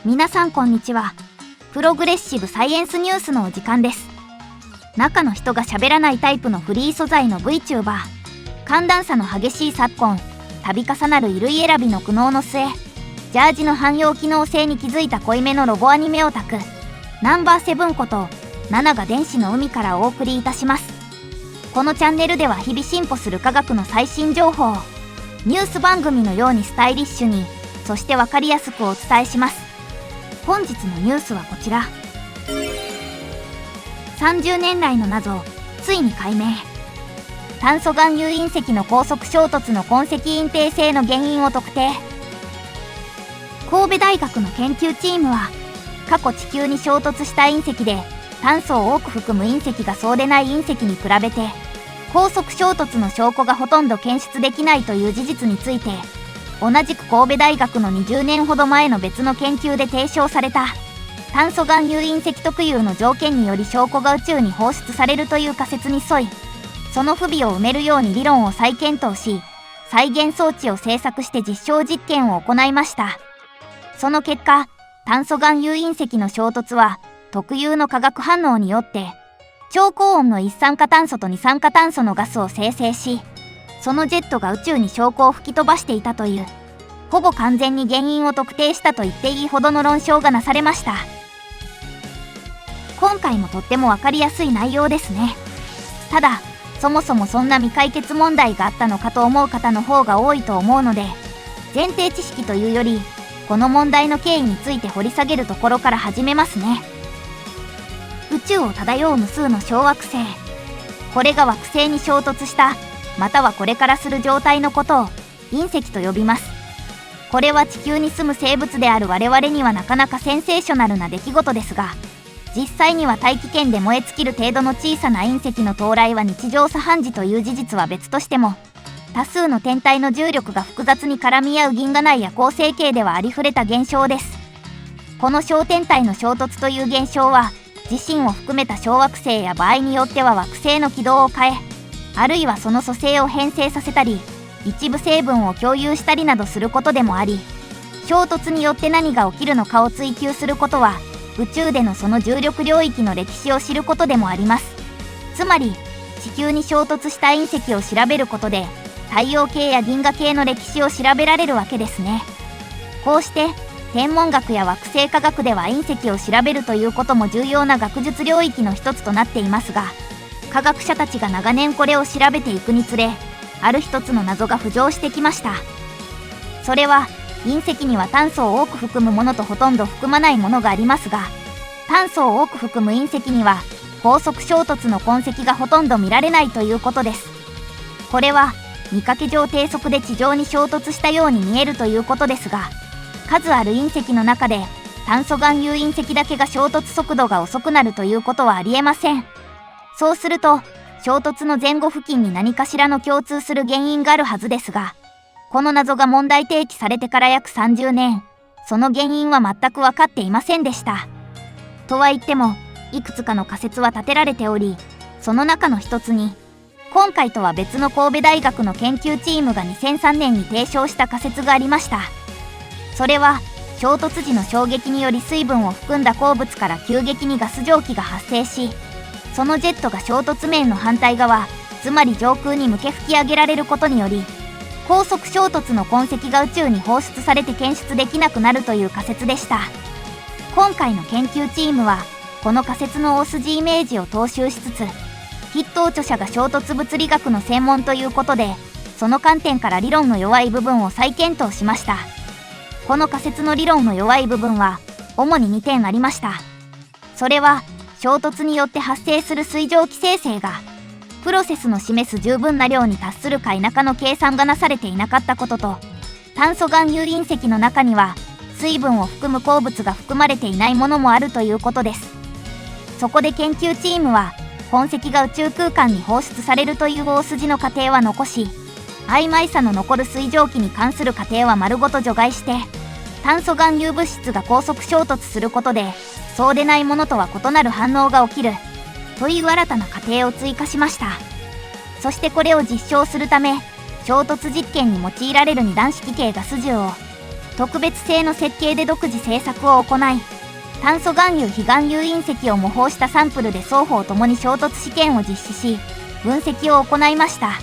皆さんこんにちは。プログレッシブサイエンスニュースのお時間です。中の人が喋らないタイプのフリー素材の VTuber。寒暖差の激しい昨今、度重なる衣類選びの苦悩の末、ジャージの汎用機能性に気づいた濃いめのロゴアニメオタク、ナンバー7こと7が電子の海からお送りいたします。このチャンネルでは日々進歩する科学の最新情報をニュース番組のようにスタイリッシュに、そしてわかりやすくお伝えします。本日のニュースはこちら。30年来の謎、ついに解明。炭素含有隕石の高速衝突の痕跡隠蔽性の原因を特定。神戸大学の研究チームは、過去地球に衝突した隕石で炭素を多く含む隕石がそうでない隕石に比べて、高速衝突の証拠がほとんど検出できないという事実について、同じく神戸大学の20年ほど前の別の研究で提唱された炭素含有隕石特有の条件により証拠が宇宙に放出されるという仮説に沿い、その不備を埋めるように理論を再検討し、再現装置を製作して実証実験を行いました。その結果、炭素含有隕石の衝突は特有の化学反応によって超高温の一酸化炭素と二酸化炭素のガスを生成し、そのジェットが宇宙に証拠を吹き飛ばしていたという、ほぼ完全に原因を特定したと言っていいほどの論証がなされました。今回もとってもわかりやすい内容ですね。ただ、そもそもそんな未解決問題があったのかと思う方の方が多いと思うので、前提知識というより、この問題の経緯について掘り下げるところから始めますね。宇宙を漂う無数の小惑星。これが惑星に衝突した、またはこれからする状態のことを隕石と呼びます。これは地球に住む生物である我々にはなかなかセンセーショナルな出来事ですが、実際には大気圏で燃え尽きる程度の小さな隕石の到来は日常茶飯事という事実は別としても、多数の天体の重力が複雑に絡み合う銀河内や恒星系ではありふれた現象です。この小天体の衝突という現象は、自身を含めた小惑星や場合によっては惑星の軌道を変え、あるいはその組成を変性させたり、一部成分を共有したりなどすることでもあり、衝突によって何が起きるのかを追求することは、宇宙でのその重力領域の歴史を知ることでもあります。つまり、地球に衝突した隕石を調べることで、太陽系や銀河系の歴史を調べられるわけですね。こうして、天文学や惑星科学では隕石を調べるということも重要な学術領域の一つとなっていますが、科学者たちが長年これを調べていくにつれ、ある一つの謎が浮上してきました。それは、隕石には炭素を多く含むものとほとんど含まないものがありますが、炭素を多く含む隕石には、高速衝突の痕跡がほとんど見られないということです。これは、見かけ上低速で地上に衝突したように見えるということですが、数ある隕石の中で、炭素含有隕石だけが衝突速度が遅くなるということはありえません。そうすると、衝突の前後付近に何かしらの共通する原因があるはずですが、この謎が問題提起されてから約30年、その原因は全く分かっていませんでした。とは言っても、いくつかの仮説は立てられており、その中の一つに、今回とは別の神戸大学の研究チームが2003年に提唱した仮説がありました。それは、衝突時の衝撃により水分を含んだ鉱物から急激にガス蒸気が発生し、そのジェットが衝突面の反対側、つまり上空に向け吹き上げられることにより、高速衝突の痕跡が宇宙に放出されて検出できなくなるという仮説でした。今回の研究チームは、この仮説の大筋イメージを踏襲しつつ、筆頭著者が衝突物理学の専門ということで、その観点から理論の弱い部分を再検討しました。この仮説の理論の弱い部分は、主に2点ありました。それは、衝突によって発生する水蒸気生成が、プロセスの示す十分な量に達するか否かの計算がなされていなかったことと、炭素含有隕石の中には、水分を含む鉱物が含まれていないものもあるということです。そこで研究チームは、痕跡が宇宙空間に放出されるという大筋の過程は残し、曖昧さの残る水蒸気に関する過程は丸ごと除外して、炭素含有物質が高速衝突することで、そうでないものとは異なる反応が起きる、という新たな過程を追加しました。そしてこれを実証するため、衝突実験に用いられる二段式系ガス銃を、特別製の設計で独自製作を行い、炭素含有非含有隕石を模倣したサンプルで双方ともに衝突試験を実施し、分析を行いました。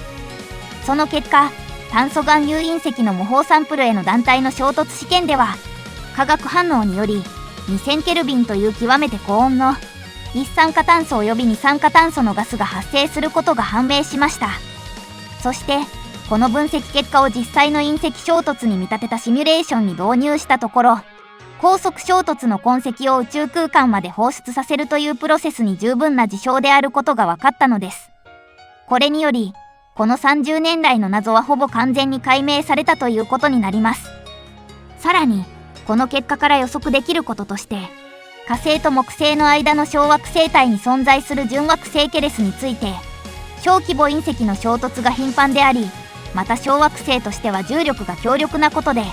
その結果、炭素含有隕石の模倣サンプルへの団体の衝突試験では、化学反応により2000ケルビンという極めて高温の一酸化炭素及び二酸化炭素のガスが発生することが判明しました。そして、この分析結果を実際の隕石衝突に見立てたシミュレーションに導入したところ、高速衝突の痕跡を宇宙空間まで放出させるというプロセスに十分な事象であることが分かったのです。これにより、この30年来の謎はほぼ完全に解明されたということになります。さらに、この結果から予測できることとして、火星と木星の間の小惑星帯に存在する準惑星ケレスについて、小規模隕石の衝突が頻繁であり、また小惑星としては重力が強力なことで、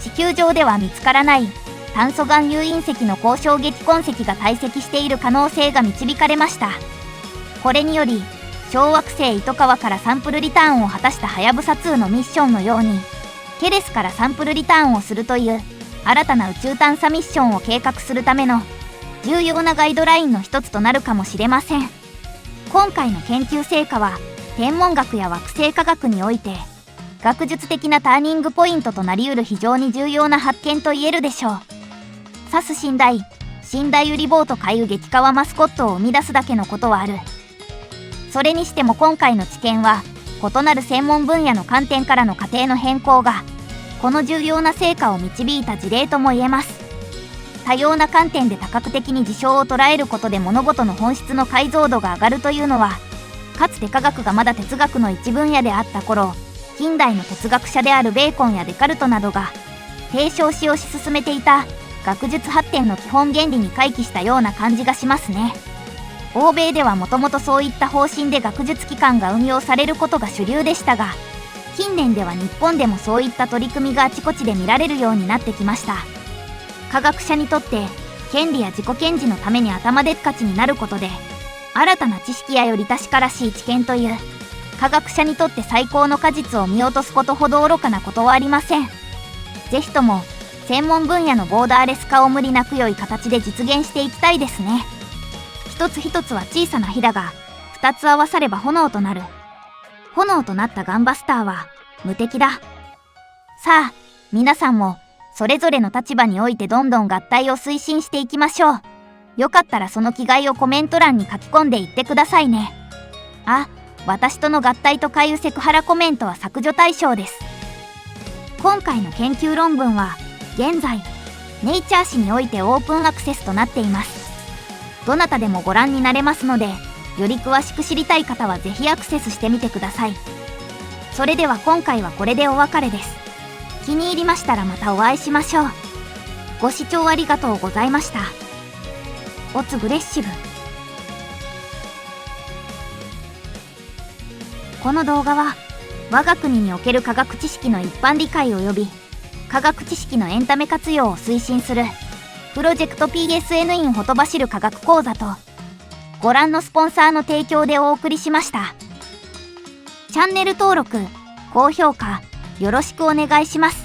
地球上では見つからない炭素含有隕石の高衝撃痕跡が堆積している可能性が導かれました。これにより、小惑星糸川からサンプルリターンを果たしたはやぶさ2のミッションのように、ケレスからサンプルリターンをするという新たな宇宙探査ミッションを計画するための重要なガイドラインの一つとなるかもしれません。今回の研究成果は、天文学や惑星科学において、学術的なターニングポイントとなり得る非常に重要な発見と言えるでしょう。サス寝台ウリボート回遊激化はマスコットを生み出すだけのことはある。それにしても今回の知見は、異なる専門分野の観点からの過程の変更が、この重要な成果を導いた事例とも言えます。多様な観点で多角的に事象を捉えることで物事の本質の解像度が上がるというのは、かつて科学がまだ哲学の一分野であった頃、近代の哲学者であるベーコンやデカルトなどが提唱し推し進めていた学術発展の基本原理に回帰したような感じがしますね。欧米ではもともとそういった方針で学術機関が運用されることが主流でしたが、近年では日本でもそういった取り組みがあちこちで見られるようになってきました。科学者にとって権利や自己顕示のために頭でっかちになることで、新たな知識やより確からしい知見という科学者にとって最高の果実を見落とすことほど愚かなことはありません。ぜひとも専門分野のボーダーレス化を無理なく良い形で実現していきたいですね。一つ一つは小さなひだが二つ合わされば炎となる。炎となったガンバスターは無敵だ。さあ、皆さんもそれぞれの立場においてどんどん合体を推進していきましょう。よかったらその気概をコメント欄に書き込んでいってくださいね。あ、私との合体と回遊セクハラコメントは削除対象です。今回の研究論文は現在ネイチャー誌においてオープンアクセスとなっています。どなたでもご覧になれますので、より詳しく知りたい方はぜひアクセスしてみてください。それでは今回はこれでお別れです。気に入りましたらまたお会いしましょう。ご視聴ありがとうございました。オツグレッシブ。この動画は我が国における科学知識の一般理解及び科学知識のエンタメ活用を推進するプロジェクト PSN インほとばしる科学講座とご覧のスポンサーの提供でお送りしました。チャンネル登録、高評価よろしくお願いします。